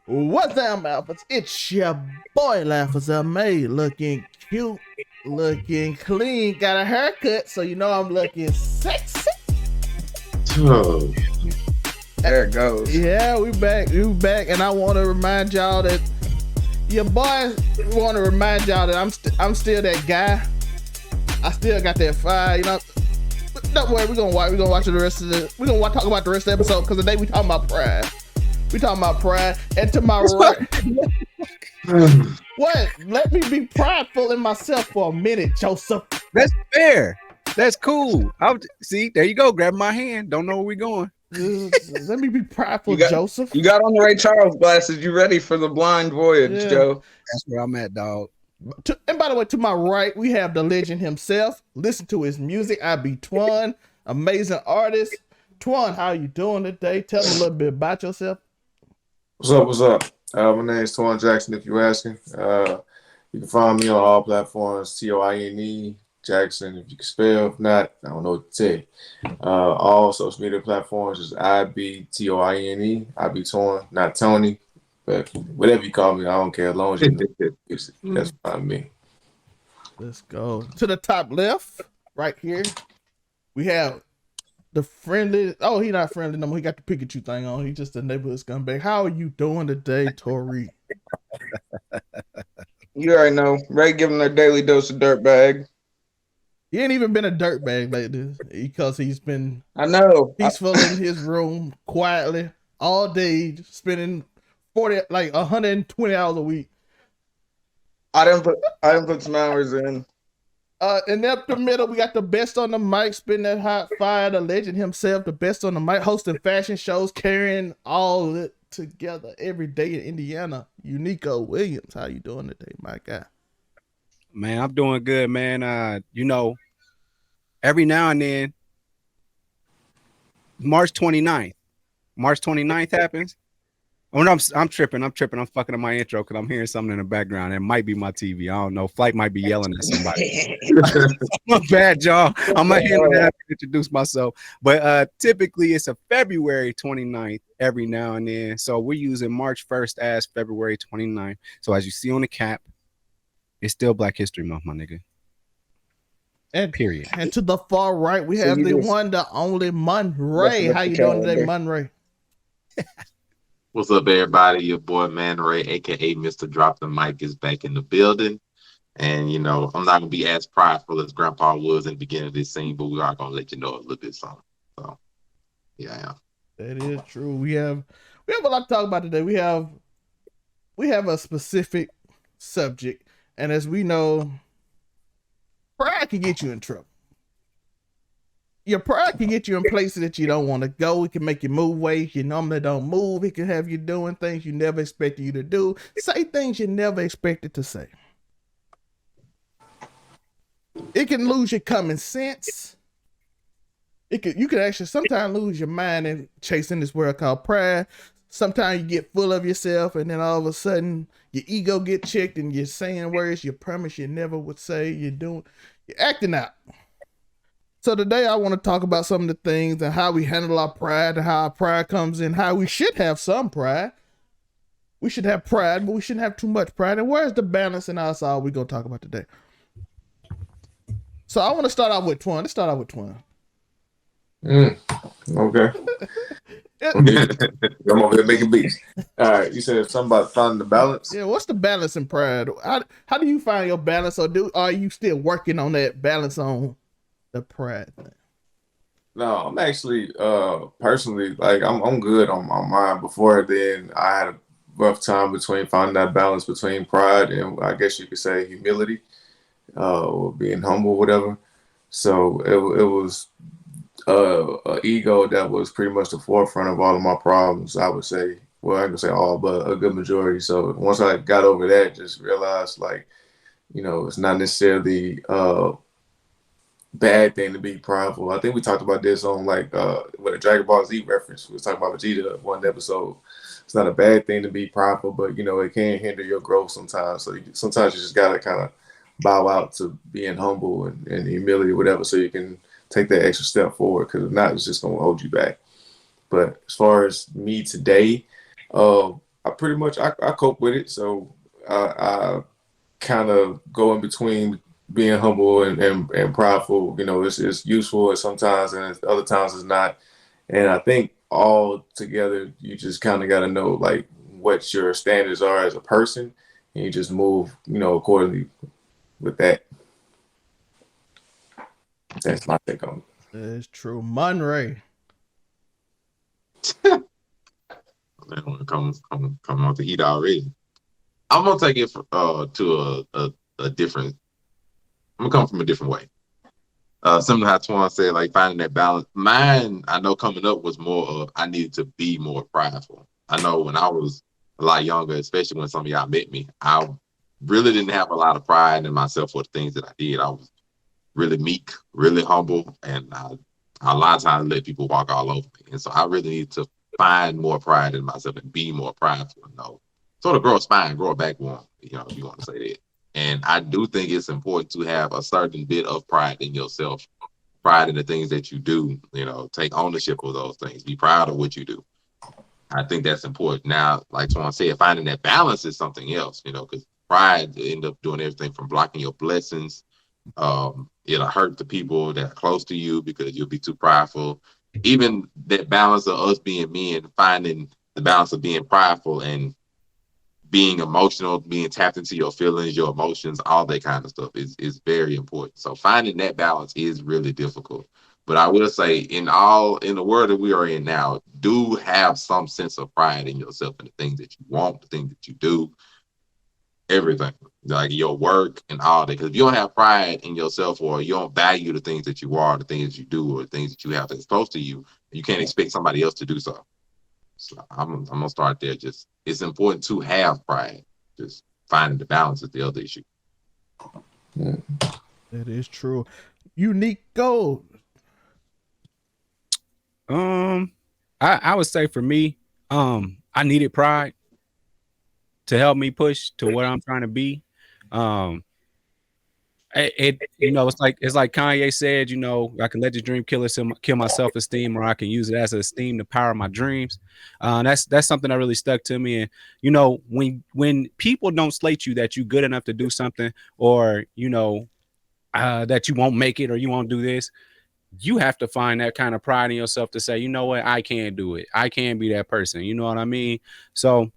What's up, Alphas? It's your boy Laughers May, looking cute, looking clean, got a haircut, so you know I'm looking sexy. Oh, there it goes. Yeah, we back, and I want to remind y'all that your boy want to remind y'all that I'm still that guy. I still got that fire, you know. But don't worry, we're gonna watch the rest of talk about the rest of the episode because today we talking about pride. We talking about pride, and to my right, what? Let me be prideful in myself for a minute, Joseph. That's fair. That's cool. See, there you go. Grab my hand. Don't know where we going. Let me be prideful, Joseph. You got on the Ray Charles glasses. You ready for the blind voyage, Joe? That's where I'm at, dog. And by the way, to my right, we have the legend himself. Listen to his music. I be Toine, amazing artist. Toine, how you doing today? Tell me a little bit about yourself. What's up? My name is Toine Jackson, if you're asking. You can find me on all platforms, Toine Jackson, if you can spell. If not, I don't know what to say. All social media platforms is IBTOINE, IB Toine, not Tony. But whatever you call me, I don't care. As long as you know it, that's fine me. Let's go. To the top left, right here, we have the friendly. Oh, he not friendly no more. He got the Pikachu thing on. He just a neighborhood scumbag. How are you doing today, Tori? You already know. Ray giving their daily dose of dirtbag. He ain't even been a dirtbag lately because he's been. I know. Peaceful in his room, quietly, all day, spending 120 hours a week. I didn't put some hours in. And up the middle, we got the best on the mic, spinning that hot fire, the legend himself, the best on the mic, hosting fashion shows, carrying all it together every day in Indiana. Uniqo Williams, how you doing today, my guy? Man, I'm doing good, man. You know, every now and then, March 29th happens. Oh, no, I'm tripping. I'm fucking up my intro because I'm hearing something in the background. It might be my TV. I don't know. Flight might be yelling at somebody. My bad, y'all. I'm not handle that to introduce myself. But typically, it's a February 29th every now and then. So we're using March 1st as February 29th. So as you see on the cap, it's still Black History Month, my nigga. And period. And to the far right, we have the one, the only Mun Ray. How you doing today, Mun Ray? What's up, everybody? Your boy Man Ray, aka Mr. Drop the Mic, is back in the building. And you know, I'm not gonna be as prideful as Grandpa was in the beginning of this scene, but we are gonna let you know a little bit something. So yeah, I am. That is true. We have a lot to talk about today. We have a specific subject, and as we know, pride can get you in trouble. Your pride can get you in places that you don't want to go. It can make you move ways you normally don't move. It can have you doing things you never expected you to do. Say things you never expected to say. It can lose your common sense. You can actually sometimes lose your mind in chasing this world called pride. Sometimes you get full of yourself, and then all of a sudden your ego get checked, and you're saying words you promise you never would say. You're acting out. So today I want to talk about some of the things and how we handle our pride and how our pride comes in, how we should have some pride. We should have pride, but we shouldn't have too much pride. And where's the balance in us? All we're going to talk about today. So I want to start out with Toine. Let's start out with Toine. Okay. I'm over here making beats. All right. You said something about finding the balance? Yeah, what's the balance in pride? How do you find your balance, or are you still working on that balance on the pride thing? No, I'm actually personally, like I'm good on my mind. Before then, I had a rough time between finding that balance between pride and, I guess you could say, humility, or being humble, whatever. So it was an ego that was pretty much the forefront of all of my problems, I would say. Well, I can say all, but a good majority. So once I got over that, just realized, like, you know, it's not necessarily bad thing to be prideful. I think we talked about this on with a Dragon Ball Z reference. We was talking about Vegeta one episode. It's not a bad thing to be prideful, but you know, it can hinder your growth sometimes. So sometimes you just gotta kind of bow out to being humble and humility, whatever, so you can take that extra step forward. Because if not, it's just gonna hold you back. But as far as me today, I pretty much I cope with it. So I kind of go in between being humble and prideful. You know, it's useful at sometimes, and other times it's not. And I think all together, you just kind of got to know like what your standards are as a person, and you just move, you know, accordingly with that. That's my take on it. That's true. Monray. Man, when it comes on the heat already. I'm gonna take it to a different. I'm gonna come from a different way. Similar to how Toine said, like finding that balance. Mine, I know coming up was more of I needed to be more prideful. I know when I was a lot younger, especially when some of y'all met me, I really didn't have a lot of pride in myself for the things that I did. I was really meek, really humble, and a lot of times let people walk all over me. And so I really need to find more pride in myself and be more prideful. You know, sort of grow a spine, grow a backbone. You know, if you want to say that. And I do think it's important to have a certain bit of pride in yourself, pride in the things that you do. You know, take ownership of those things. Be proud of what you do. I think that's important. Now, like Toine said, finding that balance is something else. You know, because pride end up doing everything from blocking your blessings. It'll hurt the people that are close to you because you'll be too prideful. Even that balance of us being men, finding the balance of being prideful and being emotional, being tapped into your feelings, your emotions, all that kind of stuff is very important. So finding that balance is really difficult. But I will say, in the world that we are in now, do have some sense of pride in yourself and the things that you want, the things that you do, everything, like your work and all that. Because if you don't have pride in yourself, or you don't value the things that you are, the things that you do, or the things that you have that's close to you, you can't expect somebody else to do so. So I'm gonna start there. Just it's important to have pride. Just finding the balance is the other issue. That is true. Uniqo. I would say for me, I needed pride to help me push to what I'm trying to be. It's like Kanye said, you know, I can let this dream kill my self-esteem, or I can use it as esteem to power my dreams. That's something that really stuck to me. And you know, when people don't slate you that you're good enough to do something, or you know, that you won't make it or you won't do this, you have to find that kind of pride in yourself to say, you know what, I can do it. I can be that person. You know what I mean? So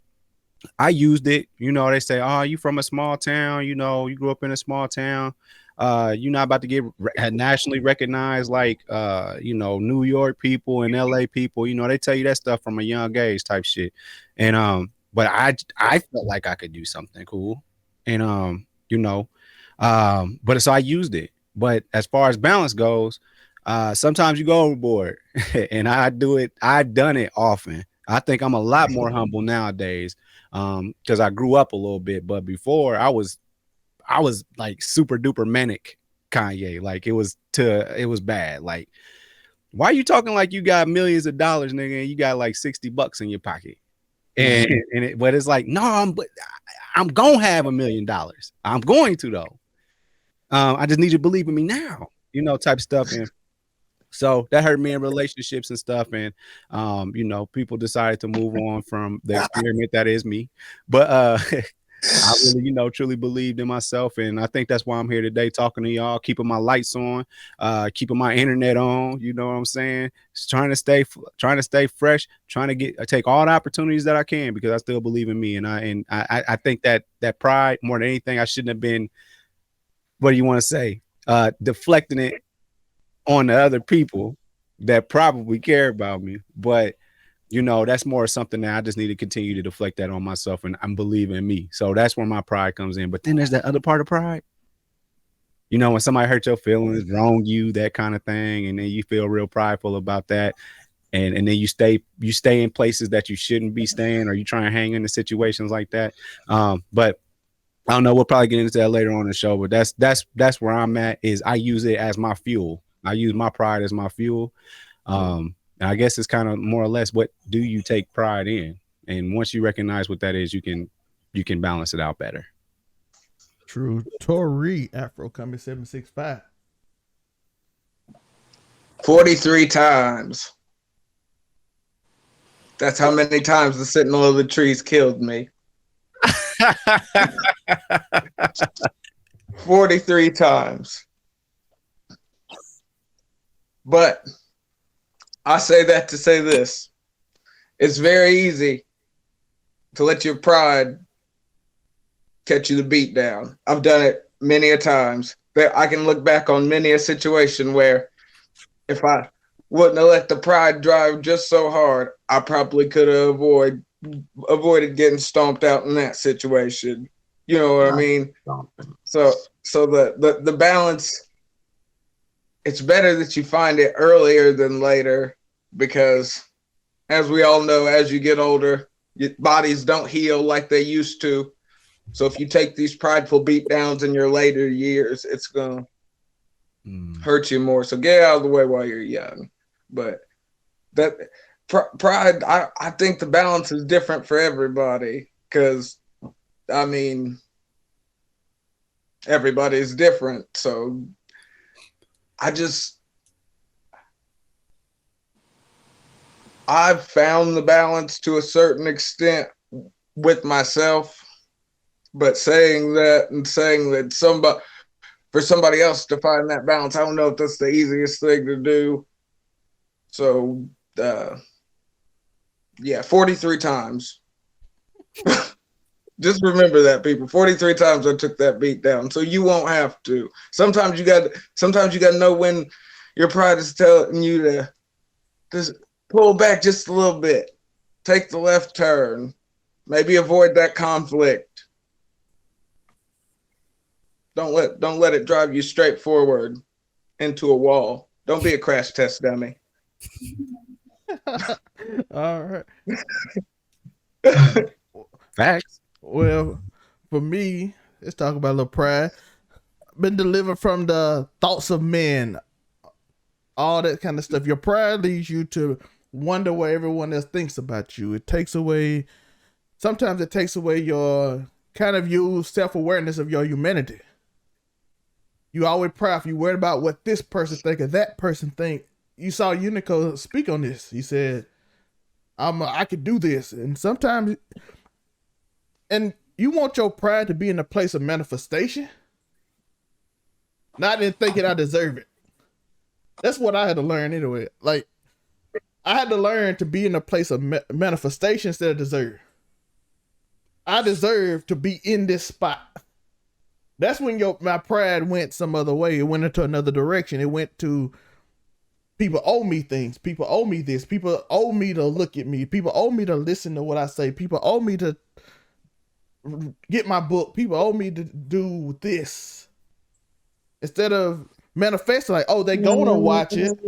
I used it. You know, they say, oh, you from a small town, you know, you grew up in a small town. You're not about to get nationally recognized like you know, New York people and LA people. You know, they tell you that stuff from a young age type shit. And but I felt like I could do something cool. And you know, but so I used it. But as far as balance goes, sometimes you go overboard. And I've done it often. I think I'm a lot more humble nowadays, because I grew up a little bit. But before, I was like super duper manic Kanye. Like it was bad. Like, why are you talking like you got millions of dollars, nigga, and you got like $60 in your pocket? But it's like, no, I'm gonna have $1 million. I'm going to though. I just need you to believe in me now, you know, type stuff. And so that hurt me in relationships and stuff. And, you know, people decided to move on from the experiment that is me. But I really, you know, truly believed in myself. And I think that's why I'm here today talking to y'all, keeping my lights on, keeping my internet on. You know what I'm saying? Just trying to stay fresh, trying to take all the opportunities that I can, because I still believe in me. And I think that pride, more than anything, I shouldn't have been, what do you want to say? Deflecting it on the other people that probably care about me. But you know, that's more something that I just need to continue to deflect that on myself, and I'm believing in me. So that's where my pride comes in. But then there's that other part of pride. You know, when somebody hurt your feelings, wrong you, that kind of thing, and then you feel real prideful about that. And then you stay in places that you shouldn't be staying, or you try and hang into situations like that. But I don't know. We'll probably get into that later on in the show. But that's where I'm at. Is I use it as my fuel. I use my pride as my fuel. And I guess it's kind of more or less, what do you take pride in? And once you recognize what that is, you can balance it out better. True. Tori Afro coming 765. 43 times. That's how many times the sentinel of the trees killed me. 43 times. But I say that to say this. It's very easy to let your pride catch you the beat down. I've done it many a times. I can look back on many a situation where if I wouldn't have let the pride drive just so hard, I probably could have avoided getting stomped out in that situation. You know what I mean? So the balance, it's better that you find it earlier than later, because as we all know, as you get older, your bodies don't heal like they used to. So if you take these prideful beatdowns in your later years, it's going to hurt you more. So get out of the way while you're young. But that pride, I think the balance is different for everybody, because, I mean, everybody's different. So I've found the balance to a certain extent with myself, but saying that for somebody else to find that balance, I don't know if that's the easiest thing to do. So, 43 times. Just remember that, people. 43 times I took that beat down, so you won't have to. Sometimes you got to know when your pride is telling you to just pull back just a little bit, take the left turn, maybe avoid that conflict. Don't let it drive you straight forward into a wall. Don't be a crash test dummy. All right. Facts. Well, for me, let's talk about a little pride. Been delivered from the thoughts of men, all that kind of stuff. Your pride leads you to wonder what everyone else thinks about you. Sometimes it takes away your self-awareness of your humanity. You always proud. You worried about what this person think or that person think. You saw Uniqo speak on this. He said, I could do this. And sometimes, and you want your pride to be in a place of manifestation, not in thinking I deserve it. That's what I had to learn anyway. Like, I had to learn to be in a place of manifestation instead of deserve. I deserve to be in this spot. That's when my pride went some other way. It went into another direction. It went to, people owe me things. People owe me this. People owe me to look at me. People owe me to listen to what I say. People owe me to get my book. People owe me to do this. Instead of manifesting like, oh, they're going to watch it.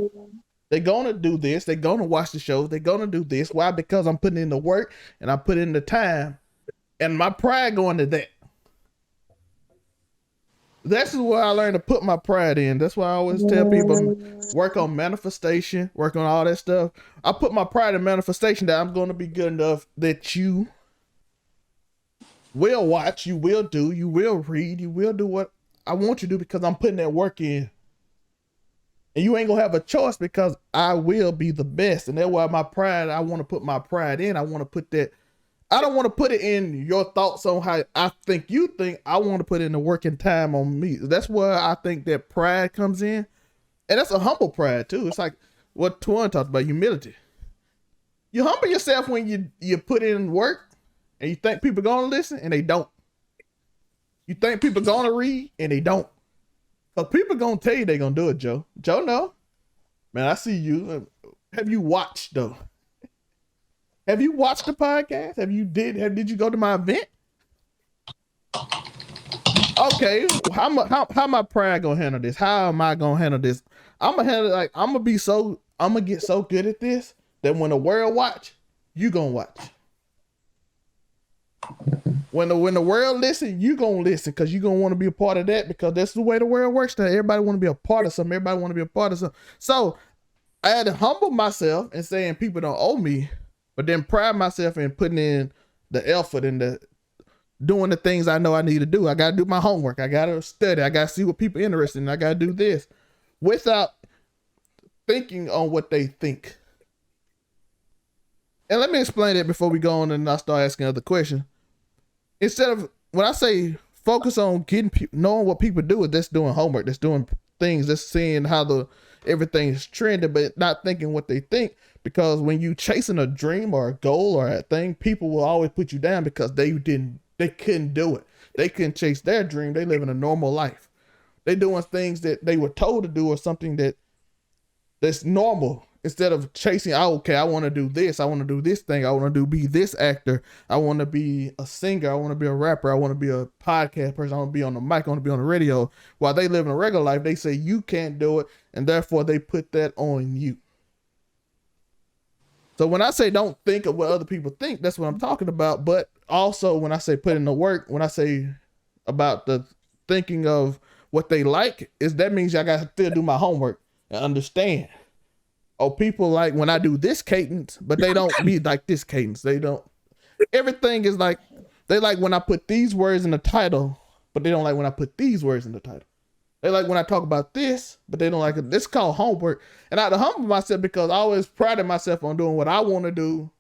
They're going to do this. They're going to watch the show. They're going to do this. Why? Because I'm putting in the work and I put in the time. And my pride going to that. That's where I learned to put my pride in. That's why I always tell people, work on manifestation, work on all that stuff. I put my pride in manifestation that I'm going to be good enough that you will watch, you will do, you will read, you will do what I want you to do because I'm putting that work in. And you ain't going to have a choice because I will be the best. And that's why my pride, I want to put my pride in. I want to put that. I don't want to put it in your thoughts on how I think you think. I want to put in the working time on me. That's where I think that pride comes in. And that's a humble pride too. It's like what Toine talked about, humility. You humble yourself when you put in work and you think people going to listen and they don't. You think people going to read and they don't. Because people going to tell you they going to do it, Joe. Joe, no. Man, I see you. Have you watched though? Have you watched the podcast? Did you go to my event? Okay, how my pride gonna handle this? How am I gonna handle this? I'm gonna get so good at this that when the world watch, you gonna watch. When the world listen, you gonna listen because you gonna want to be a part of that because that's the way the world works now. Everybody want to be a part of something. Everybody want to be a part of something. So I had to humble myself and saying people don't owe me. But then pride myself in putting in the effort and doing the things I know I need to do. I got to do my homework. I got to study. I got to see what people are interested in. I got to do this without thinking on what they think. And let me explain it before we go on and I start asking other questions. Instead of when I say focus on knowing what people do, is that's doing homework, that's doing things, that's seeing how everything is trending, but not thinking what they think. Because when you chasing a dream or a goal or a thing, people will always put you down because they couldn't do it. They couldn't chase their dream. They live in a normal life. They doing things that they were told to do or something that's normal. Instead of chasing, okay, I want to do this. I want to do this thing. I want to be this actor. I want to be a singer. I want to be a rapper. I want to be a podcast person. I want to be on the mic. I want to be on the radio. While they live in a regular life, they say you can't do it. And therefore they put that on you. So when I say don't think of what other people think, that's what I'm talking about. But also when I say put in the work, when I say about the thinking of what they like, is that means I got to still do my homework and understand. Oh, people like when I do this cadence, but they don't be like this cadence. They don't. Everything is like, they like when I put these words in the title, but they don't like when I put these words in the title. They like when I talk about this, but they don't like it. This is called homework. And I had to humble myself because I always prided myself on doing what I want to do.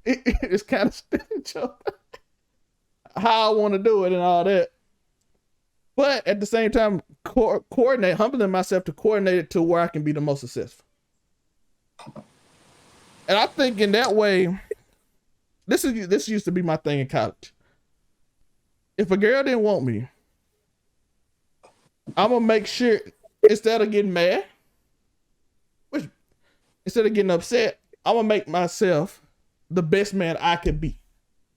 It's kind of spiritual. How I want to do it and all that. But at the same time, humbling myself to coordinate it to where I can be the most successful. And I think in that way, this used to be my thing in college. If a girl didn't want me, I'm gonna make sure instead of getting mad, instead of getting upset, I'm gonna make myself the best man I could be.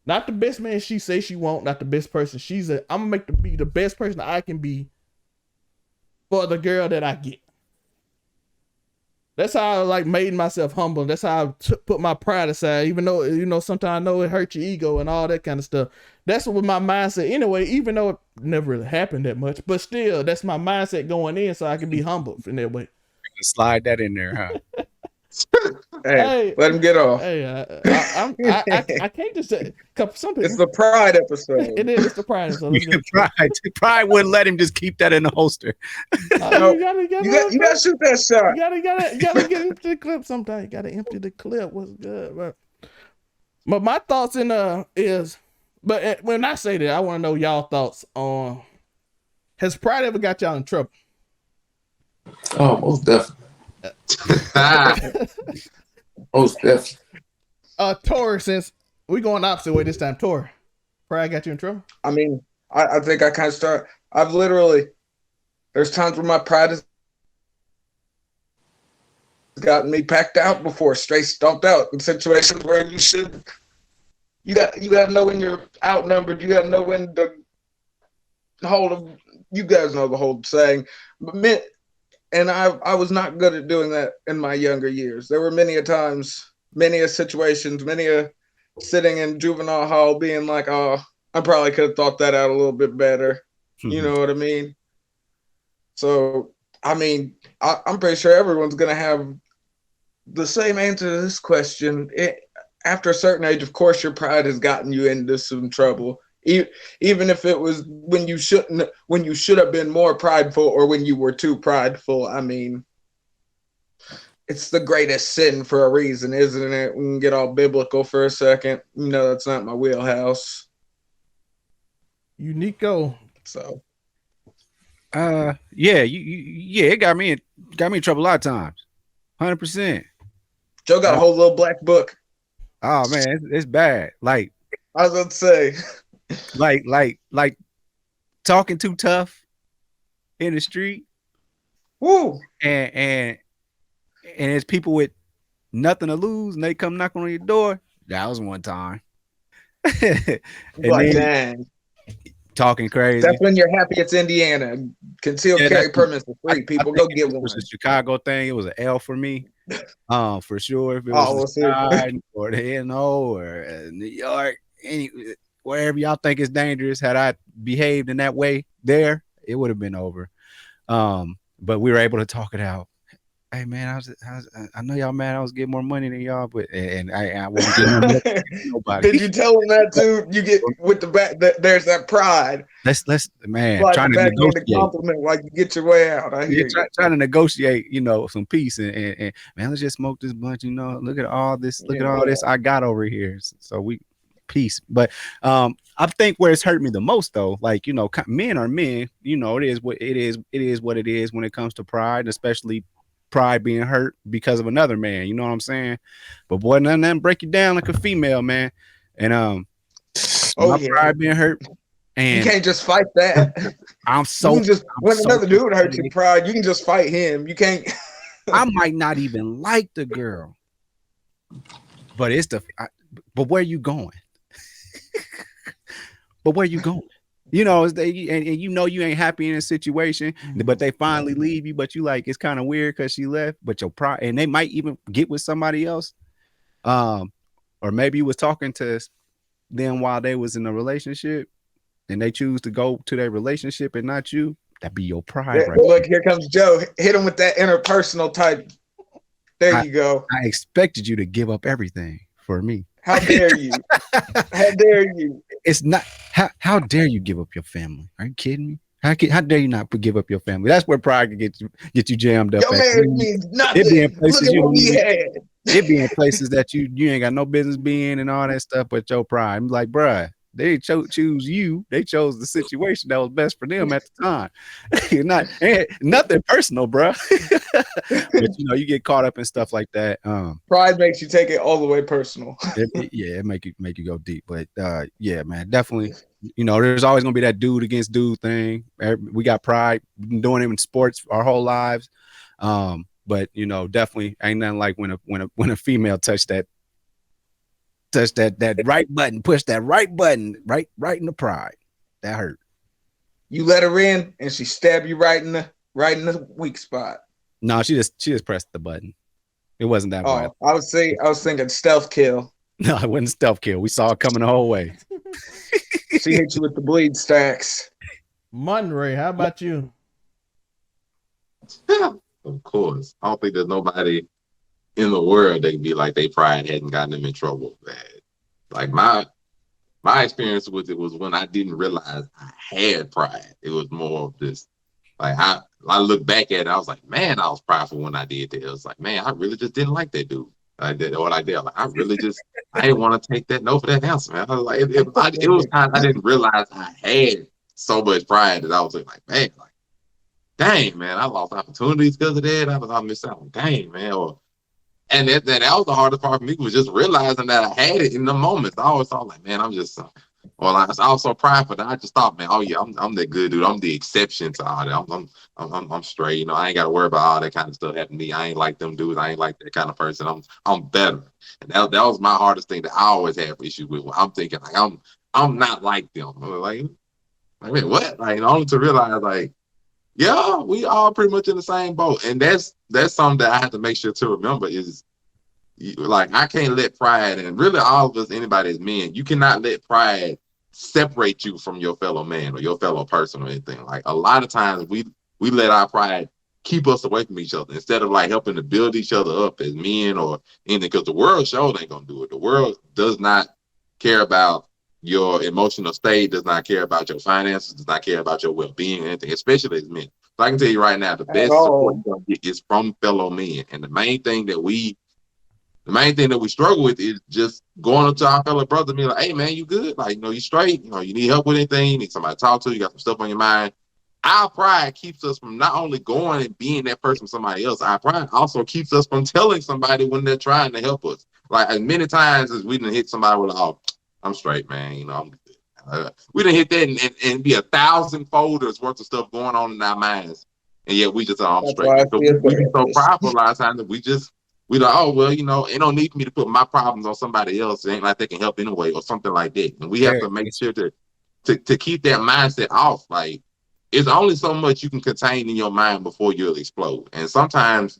Not the best man she says she won't, not the best person I'm gonna be the best person I can be for the girl that I get. That's how I made myself humble. That's how I put my pride aside, even though, sometimes I know it hurts your ego and all that kind of stuff. That's what my mindset anyway, even though it never really happened that much, but still that's my mindset going in so I can be humble in that way. Slide that in there, huh? Hey, let him get off. Hey, I can't just say some people. It's the pride episode. It is. It's the pride episode. Pride wouldn't let him just keep that in the holster. You gotta shoot that shot. You gotta get empty the clip sometimes. You gotta empty the clip. What's good, but my thoughts but when I say that, I want to know y'all thoughts on, has pride ever got y'all in trouble? Oh, most definitely. Most definitely. Tor, since we going opposite way this time, Tor, pride got you in trouble? I mean, I think I kind of start. There's times where my pride has gotten me packed out before, straight stomped out in situations where you got to know when you're outnumbered. You got to know when you guys know the whole saying. And I was not good at doing that in my younger years. There were many a times, many a situations, many a sitting in juvenile hall being like, oh, I probably could have thought that out a little bit better. You know what I mean? So, I mean, I'm pretty sure everyone's going to have the same answer to this question. After a certain age, of course, your pride has gotten you into some trouble. Even if it was when you should have been more prideful or when you were too prideful. I mean, it's the greatest sin for a reason, isn't it? We can get all biblical for a second. That's not my wheelhouse. Uniqo. So, it got me in trouble a lot of times. 100%. Joe got a whole little black book. Oh man, it's bad. Like I was about to say. Like talking too tough in the street. Woo. And it's people with nothing to lose and they come knock on your door. That was one time. Dang. Talking crazy. That's when you're happy it's Indiana. Concealed carry permits for free. People go get one. It was a Chicago thing. It was an L for me. For sure. If it was or the NO or New York, wherever y'all think is dangerous, had I behaved in that way there, it would have been over. But we were able to talk it out. hey man, I know y'all mad I was getting more money than y'all, but and I wasn't getting more money than nobody. Did you tell him that too? You get with the back. There's that pride. let's man Like the trying to backhanded negotiate. compliment, like you get your way out. I hear you. Trying to negotiate, some peace and man, let's just smoke this blunt. Look at all this. Look at all this I got over here. So we peace. But I think where it's hurt me the most though, like men are men. It is what it is. It is what it is when it comes to pride, especially pride being hurt because of another man. You know what I'm saying? But boy, nothing break you down like a female, man. And my pride being hurt. And you can't just fight that. When another dude hurts your pride, you can just fight him. You can't. I might not even like the girl, but but where you going? But where you going? And you ain't happy in a situation, but they finally leave you. But you like it's kind of weird because she left. But your pride, and they might even get with somebody else, or maybe you was talking to them while they was in a relationship. And they choose to go to their relationship and not you, that'd be your pride, right? Look, here comes Joe. Hit him with that interpersonal type. There you go. I expected you to give up everything for me. How dare you? How dare you? It's not. How dare you give up your family? Are you kidding me? How dare you not give up your family? That's where pride can get you jammed up. Your marriage means nothing. It be in places Look at what we had. It be in places that you ain't got no business being and all that stuff, but your pride. I'm like, bruh. They choose you. They chose the situation that was best for them at the time. Nothing personal, bro. But you get caught up in stuff like that. Pride makes you take it all the way personal. It make you go deep. But yeah, man, definitely. There's always gonna be that dude against dude thing. We got pride. We've been doing it in sports our whole lives. But definitely ain't nothing like when a female touch that right button, push that right button, right in the pride. That hurt. You let her in and she stabbed you right in the weak spot. No, she just pressed the button. It wasn't that violent. I was thinking stealth kill. No, it wasn't stealth kill. We saw it coming the whole way. She hit you with the bleed stacks. Monray, how about you? Of course. I don't think there's nobody in the world they can be like they pride hadn't gotten them in trouble. Like my experience with it was when I didn't realize I had pride. It was more of this, like I look back at it, I was like, man, I was prideful when I did that. It was like, man, I really just didn't like that dude. I did what I did. Like, I didn't want to take that no for that answer, man. I was like, it was time I didn't realize I had so much pride that I was like, man, like, dang, man, I lost opportunities because of that. I missed out. Dang, man. And that was the hardest part for me, was just realizing that I had it in the moments. I always thought like, man, I'm just, I was so prideful that I just thought, man, oh yeah, I'm that good dude. I'm the exception to all that. I'm straight. I ain't got to worry about all that kind of stuff happening to me. I ain't like them dudes. I ain't like that kind of person. I'm better. And that was my hardest thing that I always have issues with. I'm thinking like I'm not like them. Like wait, what? Like only to realize like, yeah, we all pretty much in the same boat. And that's something that I have to make sure to remember is, like, I can't let pride, and really all of us, anybody as men, you cannot let pride separate you from your fellow man or your fellow person or anything. Like, a lot of times we let our pride keep us away from each other instead of like helping to build each other up as men or anything, because the world sure ain't gonna do it. The world does not care about your emotional state, does not care about your finances, does not care about your well-being or anything, especially as men. So I can tell you right now, the best support you're gonna get is from fellow men. And the main thing that we struggle with is just going up to our fellow brother and be like, hey man, you good? Like, you straight, you need help with anything, you need somebody to talk to, you got some stuff on your mind. Our pride keeps us from not only going and being that person for somebody else, our pride also keeps us from telling somebody when they're trying to help us. Like, as many times as we didn't hit somebody with, oh, I'm straight, man, I'm good. We didn't hit that and be 1,000 folders worth of stuff going on in our minds. And yet we just, I'm straight. So we be so prideful a lot of times that we like, oh, well, it don't need me to put my problems on somebody else. It ain't like they can help anyway or something like that. And we have to make sure to keep that mindset off. Like, it's only so much you can contain in your mind before you'll explode. And sometimes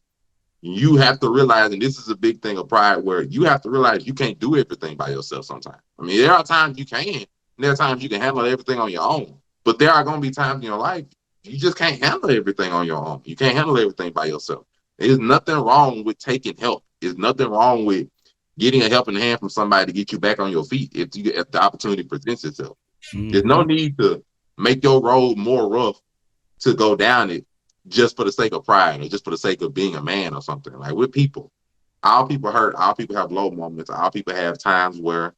you have to realize, and this is a big thing of pride, where you have to realize you can't do everything by yourself sometimes. I mean, there are times you can, and there are times you can handle everything on your own. But there are going to be times in your life you just can't handle everything on your own. You can't handle everything by yourself. There's nothing wrong with taking help. There's nothing wrong with getting a helping hand from somebody to get you back on your feet if the opportunity presents itself. There's no need to make your road more rough to go down it just for the sake of pride or just for the sake of being a man or something. Like, we're people. All people hurt. All people have low moments. All people have times where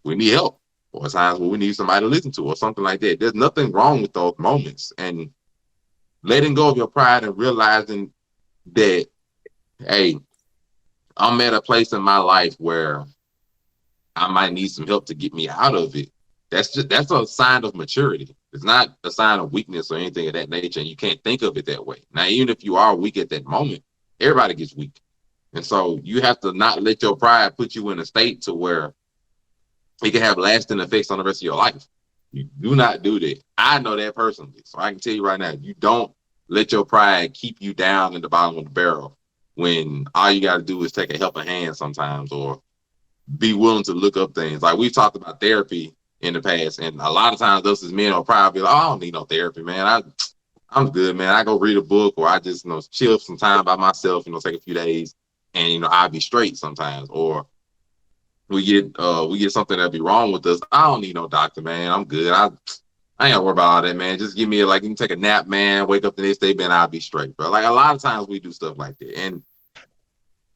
we need help or times where we need somebody to listen to or something like that. There's nothing wrong with those moments. And letting go of your pride and realizing that, hey, I'm at a place in my life where I might need some help to get me out of it. That's a sign of maturity. It's not a sign of weakness or anything of that nature. And you can't think of it that way. Now, even if you are weak at that moment, everybody gets weak. And so you have to not let your pride put you in a state to where it can have lasting effects on the rest of your life. You do not do that. I know that personally. So I can tell you right now, you don't let your pride keep you down in the bottom of the barrel when all you got to do is take a helping hand sometimes or be willing to look up things. Like, we've talked about therapy in the past, and a lot of times us as men will probably be like, I don't need no therapy, man. I'm good, man. I go read a book, or I just, chill some time by myself, take a few days, and I'll be straight sometimes. Or we get something that be wrong with us. I don't need no doctor, man. I'm good. I ain't gotta worry about all that, man. Just give me you can take a nap, man. Wake up the next day, man. I'll be straight. But like, a lot of times we do stuff like that, and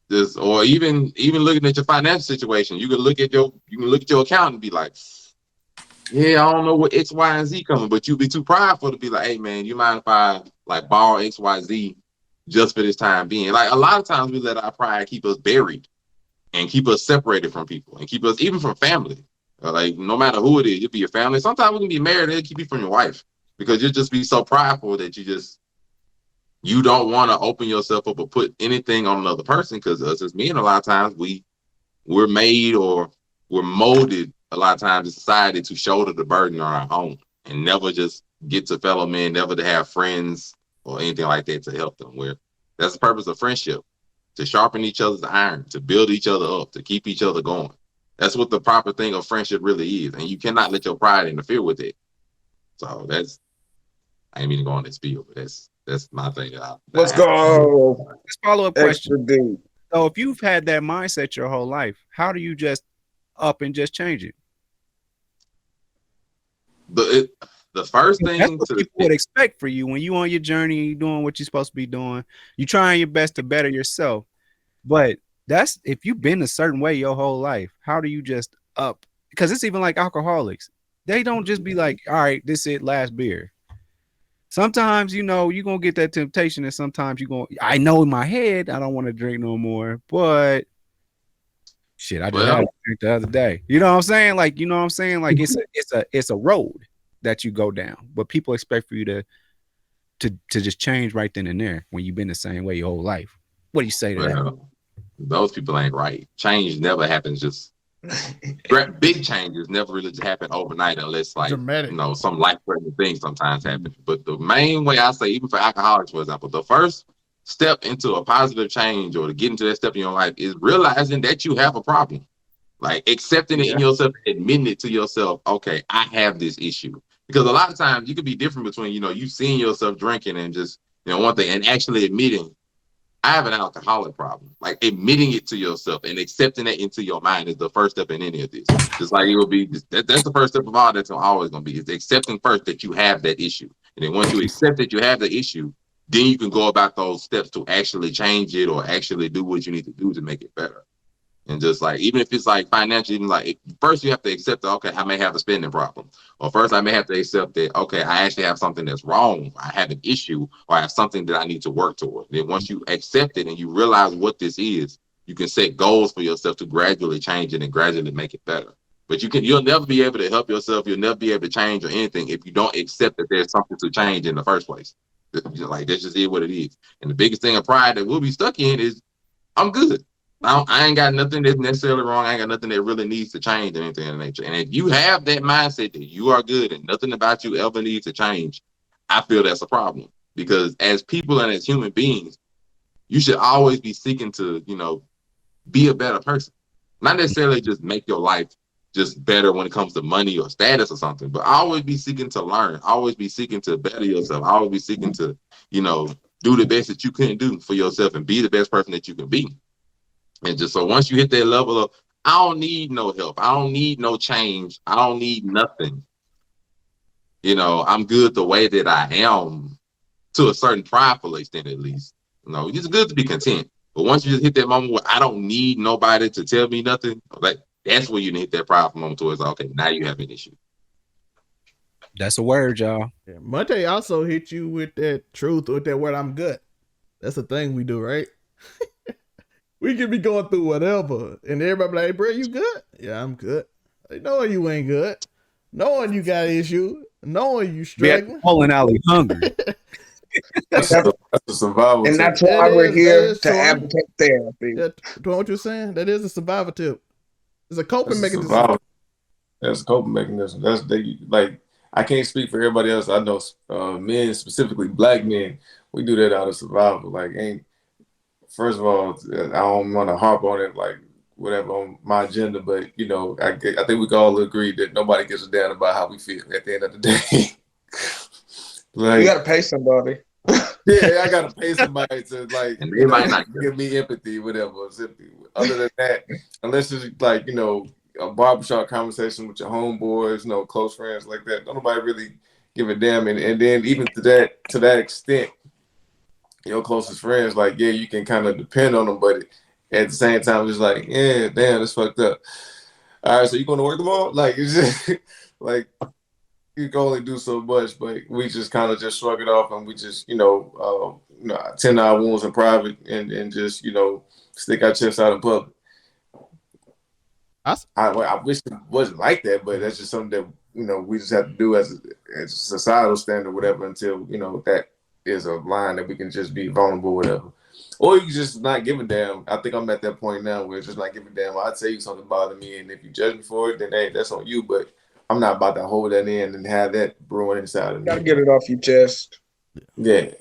just, or even looking at your financial situation, you can look at your account and be like, yeah, I don't know what X, Y, and Z coming, but you be too prideful to be like, hey, man, you mind if I borrow X, Y, Z just for this time being? Like, a lot of times we let our pride keep us buried and keep us separated from people and keep us even from family. Like, no matter who it is, you'll be your family. Sometimes we can be married, it'll keep you from your wife because you'll just be so prideful that you don't want to open yourself up or put anything on another person, because us as men, a lot of times we're made or we're molded a lot of times in society to shoulder the burden on our own and never just get to fellow men, never to have friends or anything like that to help them. That's the purpose of friendship, to sharpen each other's iron, to build each other up, to keep each other going. That's what the proper thing of friendship really is. And you cannot let your pride interfere with it. So I ain't mean to go on this spiel, but that's my thing. Let's go. Let's follow up question. Extra deep. So if you've had that mindset your whole life, how do you just up and just change it? The first thing that's what people would expect for you when you on your journey, you doing what you're supposed to be doing, you trying your best to better yourself. But that's if you've been a certain way your whole life, how do you just up? Because it's even like alcoholics. They don't just be like, all right, this is it, last beer. Sometimes, you're going to get that temptation, and sometimes I know in my head I don't want to drink no more, but shit, I just had a drink the other day. You know what I'm saying? Like, Like, it's a road that you go down, but people expect for you to just change right then and there when you've been the same way your whole life. What do you say to that? Those people ain't right. Change never happens just big changes never really just happen overnight unless dramatic. Some life-threatening things sometimes happen. But the main way I say, even for alcoholics, for example, the first step into a positive change or to get into that step in your life is realizing that you have a problem. Like, accepting it in yourself, admitting it to yourself, okay, I have this issue. Because a lot of times you could be different between, you seeing yourself drinking and just, one thing, and actually admitting, I have an alcoholic problem. Like, admitting it to yourself and accepting that into your mind is the first step in any of this. Just like it will be, that's the first step of all that's always going to be, is accepting first that you have that issue. And then once you accept that you have the issue, then you can go about those steps to actually change it or actually do what you need to do to make it better. And just like, even if it's like financially, even like, first you have to accept that, okay, I may have a spending problem. Or first I may have to accept that, okay, I actually have something that's wrong. I have an issue, or I have something that I need to work toward. Then once you accept it and you realize what this is, you can set goals for yourself to gradually change it and gradually make it better. But you'll never be able to help yourself. You'll never be able to change or anything if you don't accept that there's something to change in the first place. Like, that's just what it is. And the biggest thing of pride that we'll be stuck in is, I'm good. I ain't got nothing that's necessarily wrong. I ain't got nothing that really needs to change or anything of that nature. And if you have that mindset that you are good and nothing about you ever needs to change, I feel that's a problem. Because as people and as human beings, you should always be seeking to, be a better person. Not necessarily just make your life just better when it comes to money or status or something, but always be seeking to learn, always be seeking to better yourself, always be seeking to, do the best that you can do for yourself and be the best person that you can be. And just so once you hit that level of, I don't need no help, I don't need no change, I don't need nothing. You know, I'm good the way that I am, to a certain prideful extent at least. You know, it's good to be content. But once you just hit that moment where I don't need nobody to tell me nothing, like that's where you need that prideful moment towards, okay, now you have an issue. That's a word, y'all. Yeah, Monte also hit you with that truth, with that word, I'm good. That's the thing we do, right? We can be going through whatever, and everybody be like, hey, bro, you good? Yeah, I'm good. Like, knowing you ain't good, knowing you got issue, knowing you struggling. Pulling alley hungry. That's a survival And tip. that's why we're here to Toine. advocate therapy. Yeah, Toine, what you're saying? That is a survival tip. It's a coping That's a mechanism. survival. That's a coping mechanism. That's like, I can't speak for everybody else. I know men, specifically black men, we do that out of survival. Like, first of all, I don't want to harp on it, like whatever on my agenda, but you know, I think we can all agree that nobody gives a damn about how we feel at the end of the day. Like, You got to pay somebody. yeah, I gotta pay somebody to like, And they might not give me empathy, whatever. Other than that, unless it's like, you know, a barbershop conversation with your homeboys, you know, close friends like that, don't nobody really give a damn. And then even to that extent, your closest friends, like, yeah, you can kind of depend on them, but at the same time, it's like, yeah, damn, it's fucked up. All right, so you going to work tomorrow? Like, it's just like, you can only do so much, but we just kind of just shrug it off, and we just, tend our wounds in private and just, you know, stick our chests out in public. I wish it wasn't like that, but that's just something that, you know, we just have to do as a societal standard, whatever, until, you know, that is a line that we can just be vulnerable, whatever. Or you just not give a damn. I think I'm at that point now where it's just not giving a damn. I'll tell you something bothering me, and if you judge me for it, then hey, that's on you. But I'm not about to hold that in and have that brewing inside of me. Gotta get it off your chest. Yeah.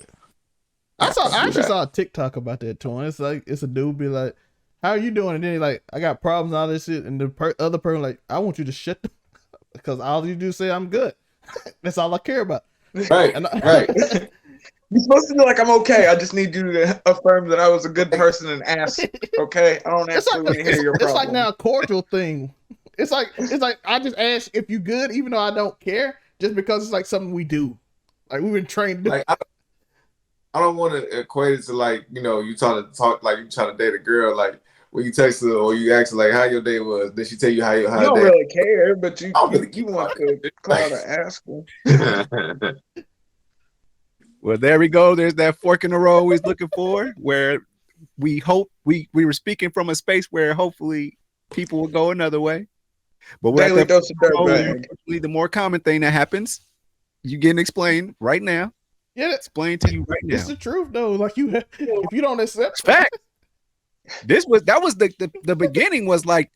I actually saw a TikTok about that, Toine. It's like, it's a dude be like, how are you doing? And then he like, I got problems, all this shit. And the other person like, I want you to shut the because all you do is say I'm good. That's all I care about. Right. Right. You're supposed to be like, I'm okay. I just need you to affirm that I was a good person and ask. Okay, I don't actually want to hear your problem. It's like now a cordial thing. It's like I just ask if you good, even though I don't care, just because it's like something we do. Like we've been trained to do. Like, I don't want to equate it to like, you know, you trying to talk like you trying to date a girl, like when you text her or you ask her like how your day was, then she tell you how your You don't day. really care, but you want really to call to ask her. Well, there we go. There's that fork in the road we was looking for, where we hope we were speaking from a space where hopefully people will go another way. But we're Daily at that dose of dirtbag. the more common thing that happens, you getting explained right now. Yeah, Explain to you right now. it's the truth though. Like if you don't accept Fact. That was the beginning was like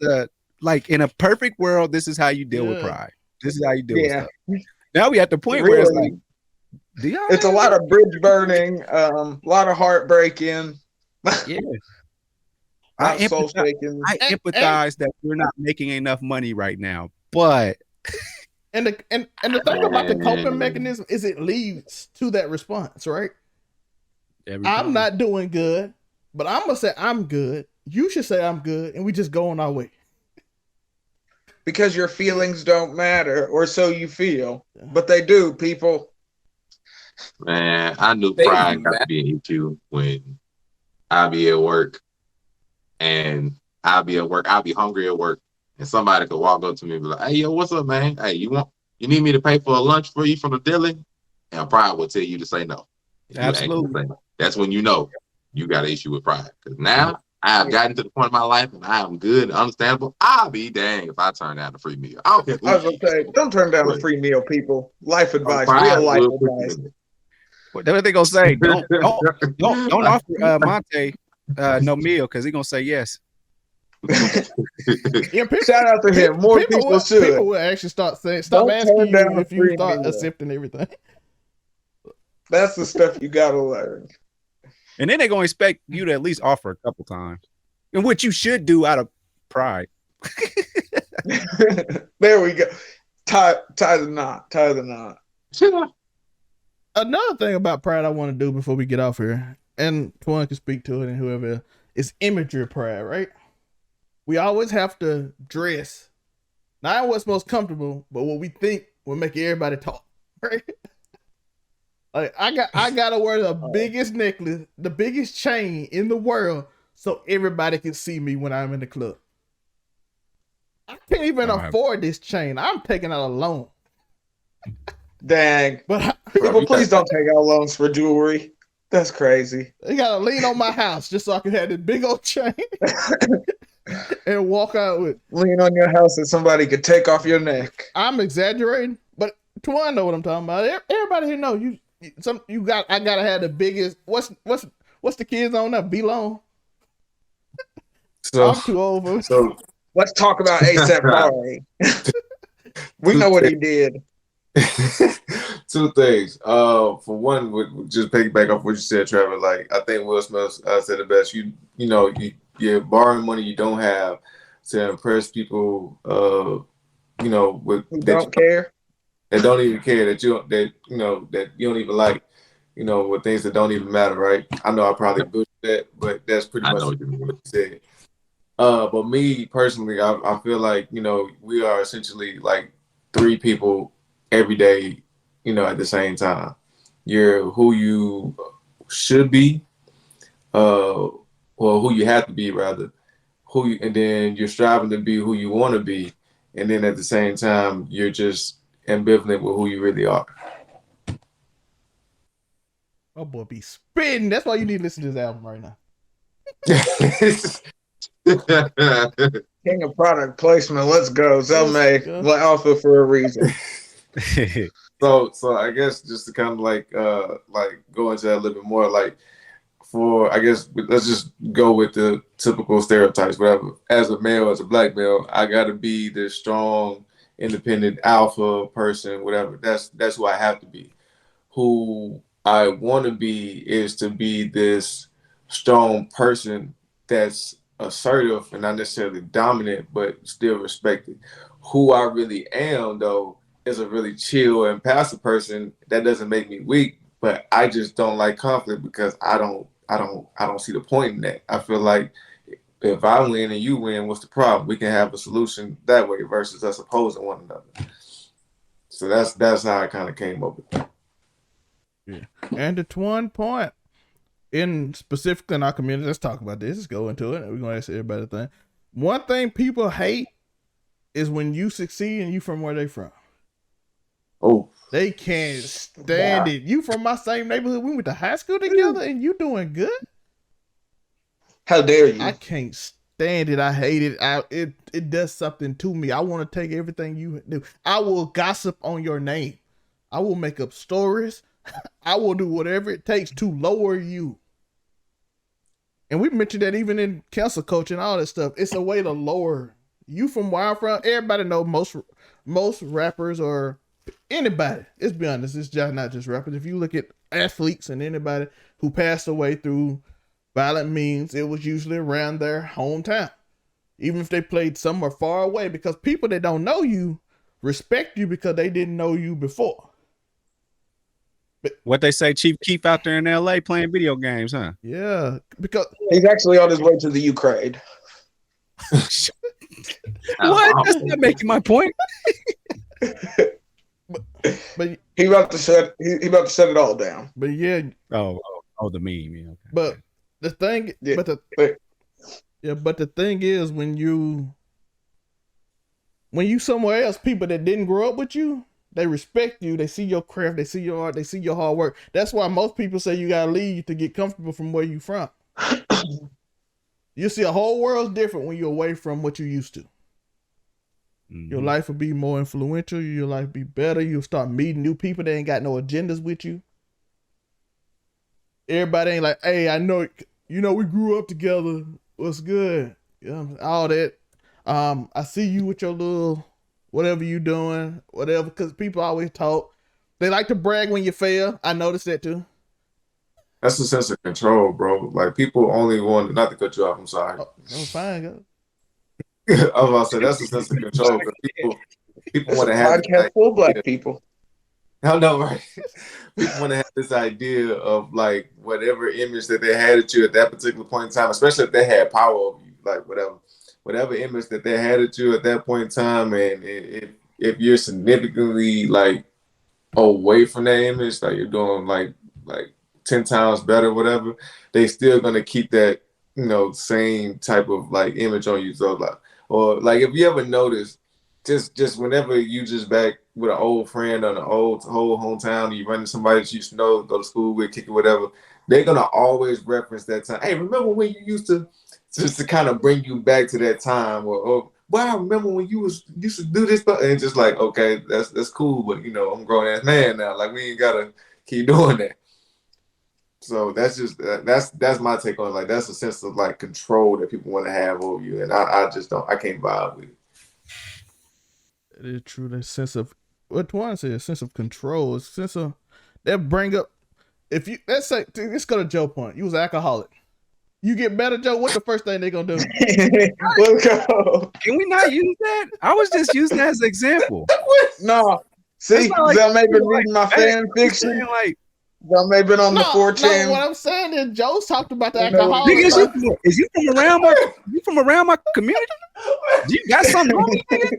in a perfect world, this is how you deal with pride. This is how you deal with stuff. Now we at the point where it's like, it's a lot of bridge burning, a lot of heartbreaking. Yeah. I I empathize that we're not making enough money right now, but and the thing about the coping mechanism is it leads to that response, right? I'm not doing good, but I'm gonna say I'm good. You should say I'm good, and we just go on our way. Because your feelings don't matter, or so you feel, but they do, people. Man, I knew pride got to be an issue when I be at work and I'll be hungry at work, and somebody could walk up to me and be like, hey, yo, what's up, man? Hey, you need me to pay for a lunch for you from the deli? And pride will tell you to say no. Absolutely. That's when you know you got an issue with pride. Because now I have gotten to the point in my life and I am good and understandable. I'll be dang if I turn down a free meal. I don't care. I was gonna say, don't turn down a free meal, people. Life advice, Pride real life will advice. what they gonna say? Don't offer Monte no meal because he's gonna say yes. Yeah, Shout out to him. More people should. People will actually stop asking you if you start accepting everything. That's the stuff you gotta learn. And then they're gonna expect you to at least offer a couple times, and what you should do out of pride. There we go. Tie the knot. Tie the knot. Another thing about pride I want to do before we get off here, and Toine can speak to it, and whoever else, is imagery pride, right? We always have to dress not what's most comfortable, but what we think will make everybody talk, right? Like I gotta wear the biggest necklace, the biggest chain in the world, so everybody can see me when I'm in the club. I can't even afford this chain. I'm taking out a loan. Dang. But People, please don't take out loans for jewelry. That's crazy. They gotta lean on my house just so I can have this big old chain and walk out with. Lean on your house and somebody could take off your neck. I'm exaggerating, but Toine know what I'm talking about. Everybody here know you. I gotta have the biggest. What's the kids on there? Belong. So I'm too old for it. So let's talk about ASAP Rocky. We know what he did. Two things. For one, just piggyback off what you said, Trevor. Like I think Will Smith said it best. You're borrowing money you don't have to impress people. With who don't care. That don't even care that you don't even like. With things that don't even matter, right? I know I probably butchered that, but that's pretty much what you said. But me personally, I feel like we are essentially like three people every day, at the same time. You're who you should be, or who you have to be rather, and then you're striving to be who you want to be, and then at the same time you're just ambivalent with who you really are. Oh boy, be spitting. That's why you need to listen to this album right now. King of product placement. Let's go. Zelmay, alpha for a reason. So I guess just to kind of like go into that a little bit more, like I guess let's just go with the typical stereotypes, whatever. As a male, as a black male, I gotta be this strong, independent alpha person, whatever. That's who I have to be. Who I want to be is to be this strong person that's assertive and not necessarily dominant, but still respected. Who I really am, though, is a really chill and passive person. That doesn't make me weak, but I just don't like conflict because I don't see the point in that. I feel like if I win and you win, what's the problem? We can have a solution that way versus us opposing one another. So that's how I kind of came up with that. Yeah. And to one point, specifically in our community, let's talk about this. Let's go into it. We're gonna ask everybody a thing. One thing people hate is when you succeed and you from where they from. Oh, they can't stand it. You from my same neighborhood. We went to high school together, and you doing good. How dare you? I can't stand it. I hate it. It does something to me. I want to take everything you do. I will gossip on your name. I will make up stories. I will do whatever it takes to lower you. And we mentioned that even in cancel culture and all that stuff. It's a way to lower you from where I'm from. Everybody know most rappers or anybody. Let's be honest. It's just not just rappers. If you look at athletes and anybody who passed away through violent means, it was usually around their hometown. Even if they played somewhere far away, because people that don't know you respect you because they didn't know you before. But what they say, Chief Keef out there in LA playing video games, huh? Yeah, because he's actually on his way to the Ukraine. What? That's not making my point. but he about to shut it all down. But yeah. Oh, the meme. Yeah, okay. But the thing, yeah, but the thing is, when you somewhere else, people that didn't grow up with you, they respect you. They see your craft. They see your art. They see your hard work. That's why most people say you gotta leave to get comfortable from where you from. You see a whole world's different when you're away from what you used to. Mm-hmm. Your life will be more influential. Your life will be better. You'll start meeting new people that ain't got no agendas with you. Everybody ain't like, hey, I know, we grew up together. What's good? Yeah, all that. I see you with your little whatever you doing, whatever, because people always talk. They like to brag when you fail. I noticed that too. That's a sense of control, bro. Like people only want, not to cut you off, I'm sorry. Oh, fine, go. I was about to say that's a sense of control because people want to have podcast full black people. I know, right? People want to have this idea of like whatever image that they had at you at that particular point in time, especially if they had power over you, like whatever image that they had at you at that point in time, and if you're significantly like away from that image, like you're doing like 10 times better, whatever, they still gonna keep that, same type of like image on you. So like, or like if you ever notice, just whenever you just back with an old friend on an old whole hometown, you run into somebody that you used to know, go to school with, kick it, whatever, they're gonna always reference that time. Hey, remember when you used to, just to kind of bring you back to that time, or well, I remember when you used to do this, and just like, okay, that's cool, but I'm a grown ass man now. Like we ain't gotta keep doing that. So that's just that's my take on it. Like that's a sense of like control that people want to have over you, and I just don't, I can't vibe with it. It is true. That sense of what Toine said, a sense of control, a sense of that bring up. If you let's say, let's go to Joe point. You was an alcoholic. You get better, Joe. What's the first thing they gonna do? Let's go. Can we not use that? I was just using that as an example. No, see, like, y'all may been reading my fan fiction. Like, y'all may been on the 4chan. No, what I'm saying is Joe's talked about the alcoholic. Is you from around my? You from around my community? You got something on me, nigga?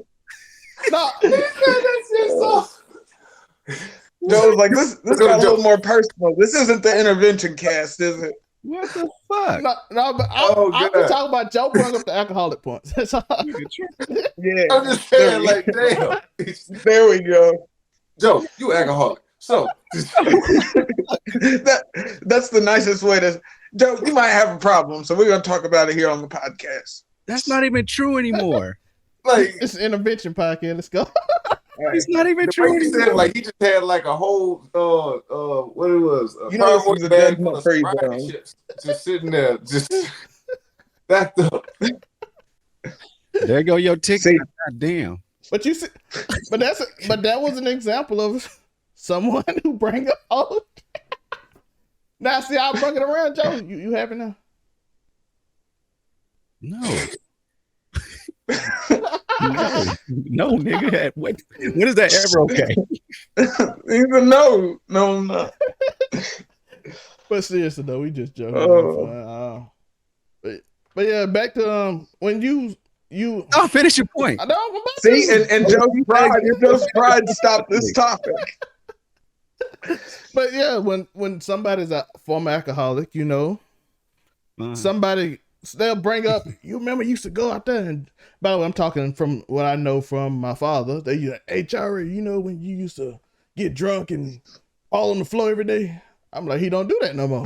No, that's just so. Joe's like, this got a little more personal. This isn't the intervention cast, is it? What the fuck? No, but I'm talking about Joe brought up the alcoholic points. That's all. Yeah. I'm just saying, like, damn. There we go. Joe, you alcoholic. So that's the nicest way to. Joe, you might have a problem, so we're gonna talk about it here on the podcast. That's not even true anymore. Like it's an intervention podcast. Let's go. It's not even true. He said, like, he just had like a whole what it was, you know, this was a bag judgment full of free Sprite zone. chips, just sitting there, just backed up. There go your ticket. God damn. But you see, but that was an example of someone who bring up all. Now see, I bring it around, Joe. You happy now? No. No, nigga. When is that ever okay? Even no, I'm not. But seriously though, we just joking. But yeah, back to when you. I'll finish your point. I know. See, and Joe's pride stopped this topic. But yeah, when somebody's a former alcoholic, somebody. They'll bring up, you remember you used to go out there, and by the way, I'm talking from what I know from my father. They used to, hey, Charlie, when you used to get drunk and fall on the floor every day? I'm like, he don't do that no more.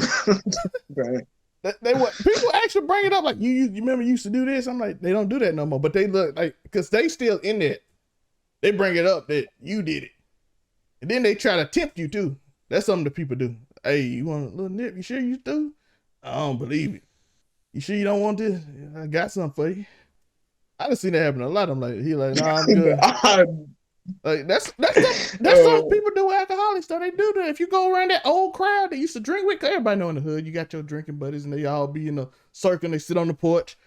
Right. People actually bring it up, like, you remember you used to do this? I'm like, they don't do that no more. But they look like, because they still in it. They bring it up that you did it. And then they try to tempt you too. That's something that people do. Hey, you want a little nip? You sure you do? I don't believe it. You sure you don't want this? I got something for you. I done seen that happen a lot. I'm like, nah, I'm good. Like that's something people do with alcoholics. Though they do that. If you go around that old crowd that used to drink with, everybody know in the hood, you got your drinking buddies, and they all be in a circle. And they sit on the porch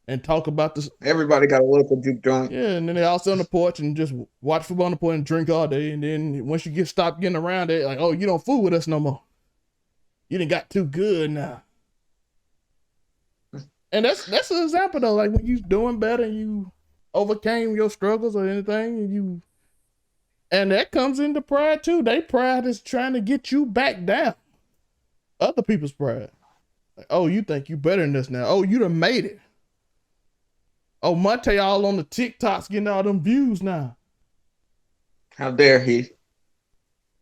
and talk about this. Everybody got a local juke joint. Yeah, and then they all sit on the porch and just watch football on the porch and drink all day. And then once you stop getting around it, like, oh, you don't fool with us no more. You done got too good now. And that's an example though, like when you doing better and you overcame your struggles or anything, and that comes into pride too. They pride is trying to get you back down. Other people's pride. Like, oh, you think you better than us now. Oh, you done made it. Oh, Monte all on the TikToks getting all them views now. How dare he?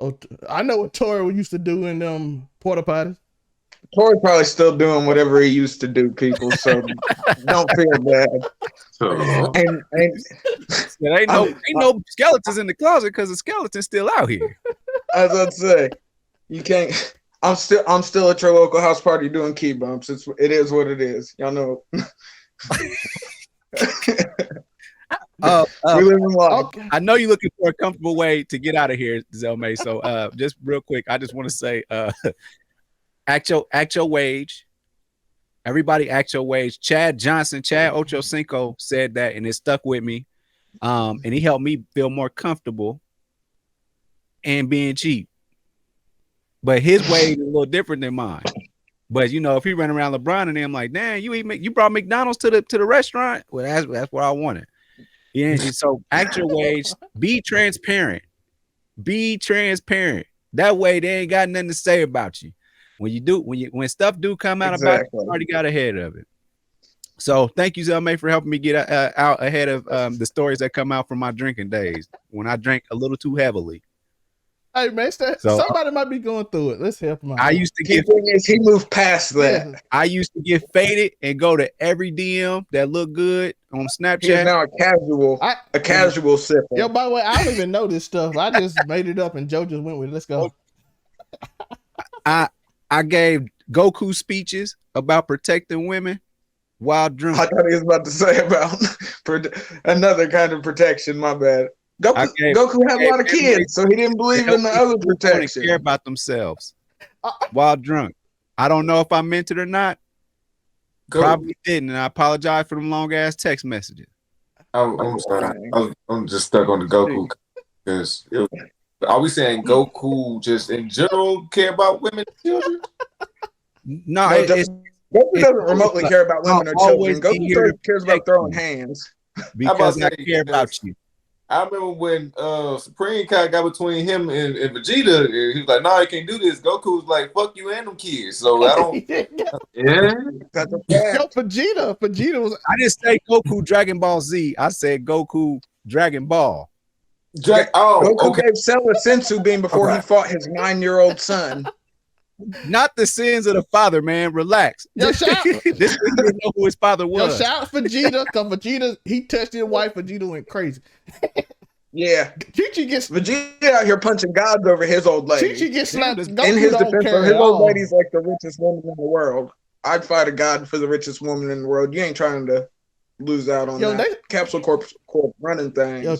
Oh, I know what Tori used to do in them porta potties. Tori's probably still doing whatever he used to do, people. So don't feel bad. And ain't no skeletons in the closet because the skeleton's still out here. As I'd say, you can't. I'm still at your local house party doing key bumps. It is what it is. Y'all know. We live in life. Okay. I know you're looking for a comfortable way to get out of here, Zelmay. So just real quick, I just want to say. Act your wage. Everybody act your wage. Chad Ochocinco said that, and it stuck with me. And he helped me feel more comfortable and being cheap. But his way is a little different than mine. But you know, if he run around LeBron and I'm like, damn, you brought McDonald's to the restaurant. Well, that's what I wanted. Yeah. And so act your wage, be transparent. Be transparent. That way they ain't got nothing to say about you. When stuff do come out about you, you already got ahead of it. So thank you, Zelmay, for helping me get out ahead of the stories that come out from my drinking days when I drank a little too heavily. Hey man, somebody might be going through it. Let's help him out. I used to get he moved past that. Yeah. I used to get faded and go to every DM that looked good on Snapchat. He's now a casual sipper. Yo, by the way, I don't even know this stuff. I just made it up and Joe just went with it. Let's go. I gave Goku speeches about protecting women while drunk. I thought he was about to say about another kind of protection. My bad. Goku had a lot of kids, so he didn't believe in the other protection. Care about themselves while drunk. I don't know if I meant it or not. Probably didn't, and I apologize for them long ass text messages. I'm sorry. I'm just stuck on the Goku because are we saying Goku just in general care about women and children? No, Goku doesn't remotely care about women or children. Goku cares about throwing hands. Because I care about you. I remember when Supreme Kai got between him and Vegeta, and he was like, "No, you can't do this." Goku was like, "Fuck you and them kids." So I don't. Yo, Vegeta was. I didn't say Goku Dragon Ball Z. I said Goku Dragon Ball. Goku gave Cell a sensu beam before he fought his 9-year-old son. Not the sins of the father, man. Relax. Yo, shout this didn't know who his father was. Yo, shout out Vegeta, because Vegeta, he touched his wife. Vegeta went crazy. Yeah. Chi-Chi gets Vegeta out here punching gods over his old lady. Chi-Chi gets slapped. In his defense, his old lady's like the richest woman in the world. I'd fight a god for the richest woman in the world. You ain't trying to lose out on that. Capsule Corp running things. Yo,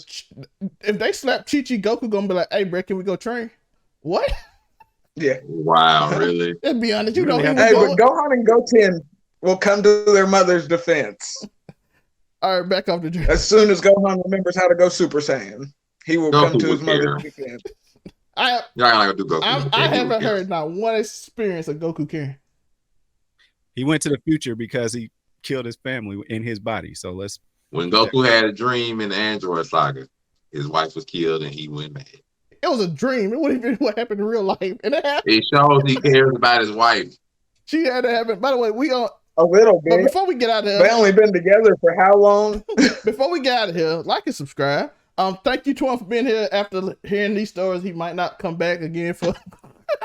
if they slap Chi-Chi, Goku gonna be like, "Hey, bro, can we go train?" What? Yeah. Wow, really? Let's be honest. You know, but Gohan and Goten will come to their mother's defense. All right, back off the drink. As soon as Gohan remembers how to go Super Saiyan, he will come to his mother's defense. I haven't heard not one experience of Goku caring. He went to the future because he killed his family in his body. So when Goku had a dream in the Android saga, his wife was killed and he went mad. It was a dream. It wasn't even what happened in real life. And it happened. It shows he cares about his wife. She had to happen. By the way, we on a little bit. But before we get out of here, they only been together for how long? Before we get out of here, like and subscribe. Thank you, Toine, for being here. After hearing these stories, he might not come back again for.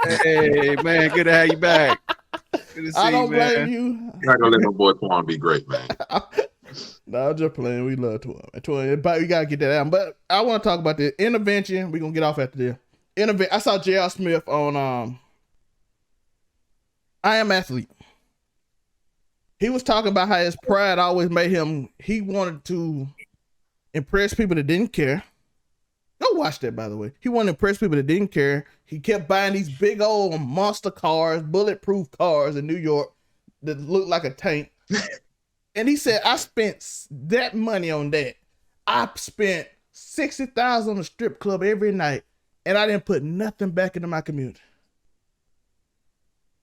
Hey man, good to have you back. Good to see I don't you, man. blame you. I'm not gonna let my boy Toine be great, man. No, I'm just playing. We love Toine. But we gotta get that out. But I want to talk about the intervention. We're gonna get off after this. I saw J.R. Smith on I Am Athlete. He was talking about how his pride always made him. He wanted to impress people that didn't care. Go watch that, by the way. He wanted to impress people that didn't care. He kept buying these big old monster cars, bulletproof cars in New York that looked like a tank. And he said, I spent that money on that. I spent $60,000 on a strip club every night, and I didn't put nothing back into my community.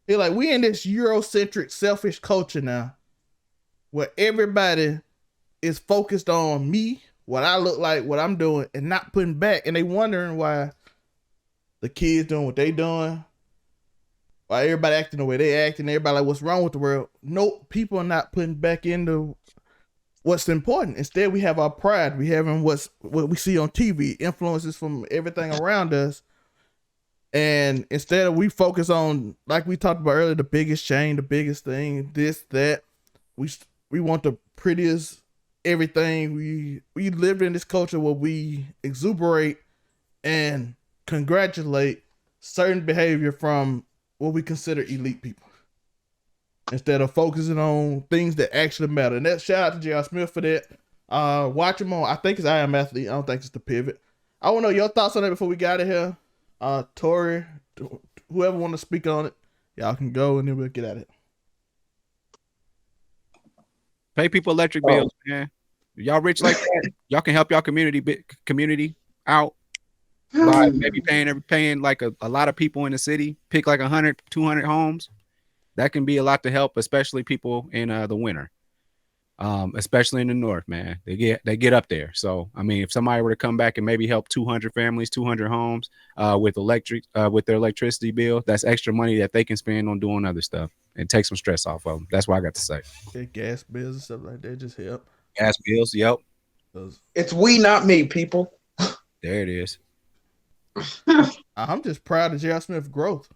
He's like, we in this Eurocentric, selfish culture now, where everybody is focused on me, what I look like, what I'm doing, and not putting back. And they wondering why the kids doing what they doing, why everybody acting the way they acting, everybody like, what's wrong with the world? No, people are not putting back into what's important. Instead, we have our pride. We having what we see on TV, influences from everything around us. And instead of we focus on, like we talked about earlier, the biggest chain, the biggest thing, this, that, we want the prettiest everything. We live in this culture where we exuberate and congratulate certain behavior from what we consider elite people, instead of focusing on things that actually matter. And that shout out to J.R. Smith for that. Watch him on, I think it's I Am Athlete. I don't think it's The Pivot. I want to know your thoughts on that before we get out of here. Tori, whoever want to speak on it, y'all can go and then we'll get at it. Pay people electric bills, man. Y'all rich like that, y'all can help y'all community out. by maybe paying like a lot of people in the city, pick like 100, 200 homes. That can be a lot to help, especially people in the winter. Especially in the north, man. They get up there. So I mean, if somebody were to come back and maybe help 200 families, 200 homes with their electricity bill, that's extra money that they can spend on doing other stuff and take some stress off of them. That's what I got to say. Yeah, gas bills and stuff like that just help. Gas bills, yep. It's we, not me, people. There it is. I'm just proud of J.R. Smith's growth.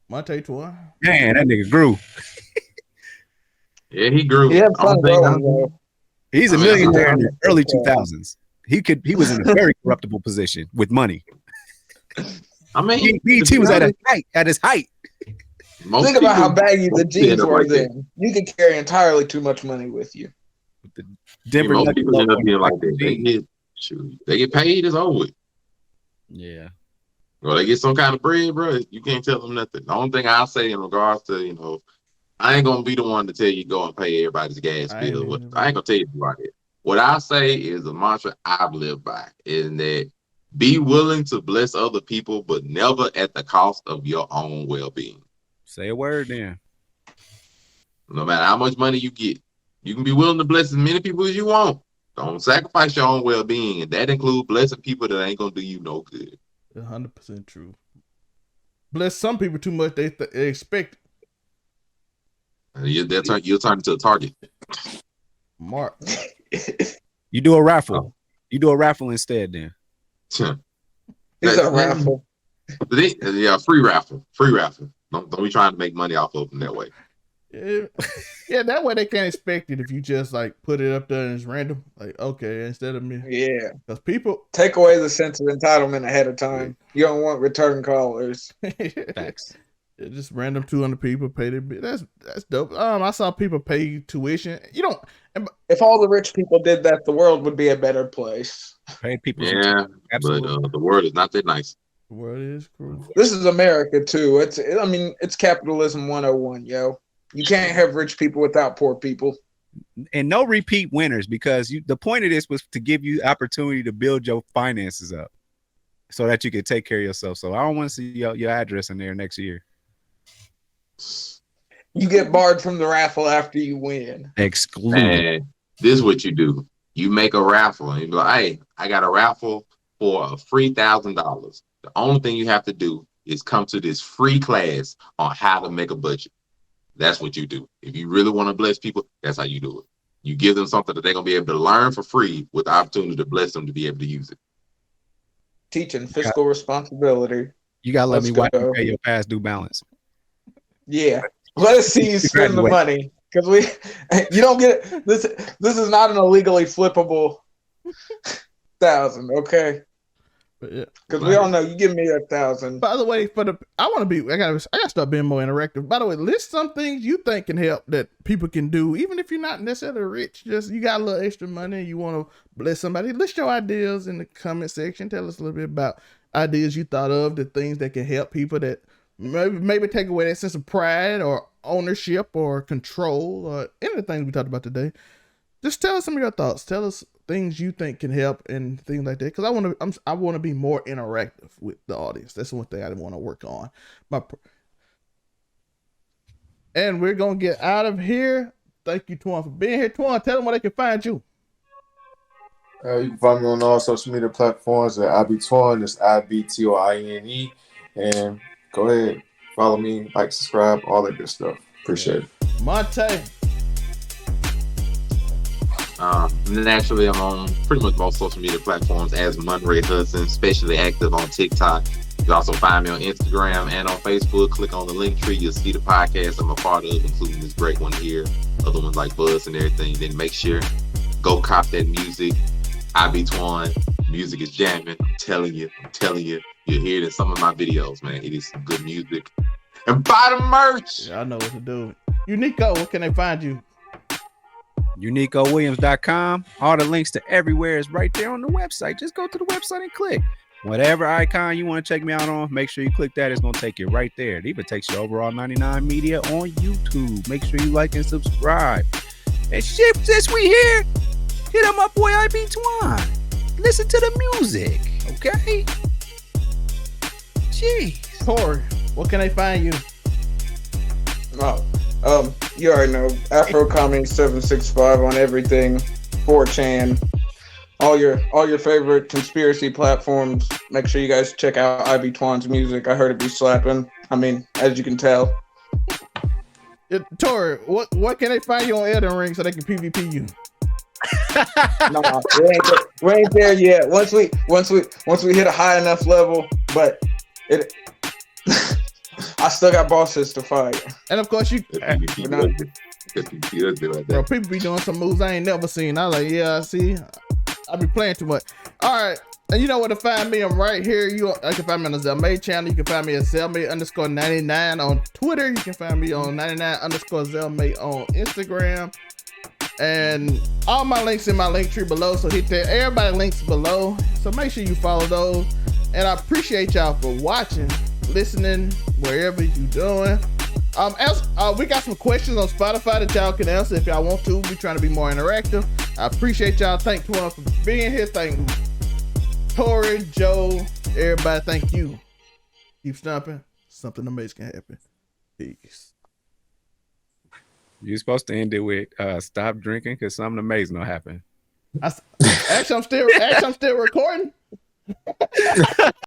Monte Toine. Man, that nigga grew. Yeah, he grew. He had fun growing, though. He's a millionaire in the early 2000s. He was in a very corruptible position with money. I mean, he was at his height. Think about how baggy the jeans were then. You could carry entirely too much money with you. Most people end up being like that. They get paid, it's over with. Yeah. Well, they get some kind of bread, bro. You can't tell them nothing. The only thing I'll say in regards to, I ain't gonna be the one to tell you go and pay everybody's gas bill. I ain't gonna tell you about it. What I say is the mantra I've lived by is that be willing to bless other people, but never at the cost of your own well-being. Say a word then. No matter how much money you get, you can be willing to bless as many people as you want. Don't sacrifice your own well-being, and that includes blessing people that ain't gonna do you no good. 100% true. Bless some people too much, they expect. You'll turn into a target. Mark. You do a raffle. You do a raffle instead then. It's a raffle. Yeah, free raffle. Don't be trying to make money off of them that way. Yeah, that way they can't expect it if you just like put it up there and it's random. Like, okay, instead of me. Yeah. Because people take away the sense of entitlement ahead of time. You don't want return callers. Facts. Yeah, just random 200 people pay their bill. That's dope. I saw people pay tuition. You don't. If all the rich people did that, the world would be a better place. Pay people. Yeah, absolutely. But the world is not that nice. The world is cruel. This is America too. It's capitalism 101, yo. You can't have rich people without poor people. And no repeat winners, because the point of this was to give you opportunity to build your finances up so that you can take care of yourself. So I don't want to see your address in there next year. You get barred from the raffle after you win. Excluded. This is what you do. You make a raffle and you go, hey, I got a raffle for a free $1,000. The only thing you have to do is come to this free class on how to make a budget. That's what you do. If you really want to bless people, that's how you do it. You give them something that they're going to be able to learn for free with the opportunity to bless them to be able to use it. Teaching fiscal responsibility. You got to let me watch you pay your past due balance. Yeah. Let us see you spend the money. Because you don't get this. This is not an illegally flippable 1,000, okay? Because we all know you give me 1,000. By the way, I gotta start being more interactive. By the way, list some things you think can help that people can do, even if you're not necessarily rich. Just you got a little extra money and you want to bless somebody. List your ideas in the comment section. Tell us a little bit about ideas you thought of, the things that can help people that maybe take away that sense of pride or ownership or control or any of the things we talked about today. Just tell us some of your thoughts. Tell us things you think can help and things like that. Because I want to be more interactive with the audience. That's one thing I want to work on. And we're gonna get out of here. Thank you, Toine, for being here. Toine, tell them where they can find you. You can find me on all social media platforms at IBToine. That's IBTOINE. And go ahead, follow me, like, subscribe, all that good stuff. Appreciate it. Monte. Naturally, I'm on pretty much most social media platforms as Monray Hudson, especially active on TikTok. You can also find me on Instagram and on Facebook. Click on the link tree. You'll see the podcast I'm a part of, including this great one here, other ones like Buzz and everything. Then make sure, go cop that music. IBToine. Music is jamming. I'm telling you. You'll hear it in some of my videos, man. It is some good music. And buy the merch. Yeah, I know what to do. Uniqo, where can they find you? UniqoWilliams.com. All the links to everywhere is right there on the website. Just go to the website and click. Whatever icon you want to check me out on, make sure you click that. It's going to take you right there. It even takes you Overall 99 Media on YouTube. Make sure you like and subscribe. And shit, since we here, hit up my boy IBToine. Listen to the music, okay? Jeez. Tori, what can they find you? You already know Afro Comedy 765 on everything, 4chan, all your favorite conspiracy platforms. Make sure you guys check out Ivy Twine's music. I heard it be slapping. I mean, as you can tell. Tori, what can they find you on Elden Ring so they can PvP you? Nah, we ain't there yet. Once we hit a high enough level, but it I still got bosses to fight. And of course, If he does it like bro, that. people be doing some moves I ain't never seen. I was like, yeah, I see. I be playing too much. All right. And you know where to find me? I'm right here. You can find me on the Zelmay channel. You can find me at Zelmay_99 on Twitter. You can find me on 99_Zelmay on Instagram. And all my links in my link tree below. So hit that. Everybody links below. So make sure you follow those. And I appreciate y'all for watching, listening, wherever you doing. We got some questions on Spotify that y'all can answer if y'all want to. We trying to be more interactive. I appreciate y'all. Thank Toine for being here. Thank Tori, Joe, everybody. Thank you. Keep stomping. Something amazing can happen. Peace. You're supposed to end it with stop drinking because something amazing will happen. Actually, I'm still recording.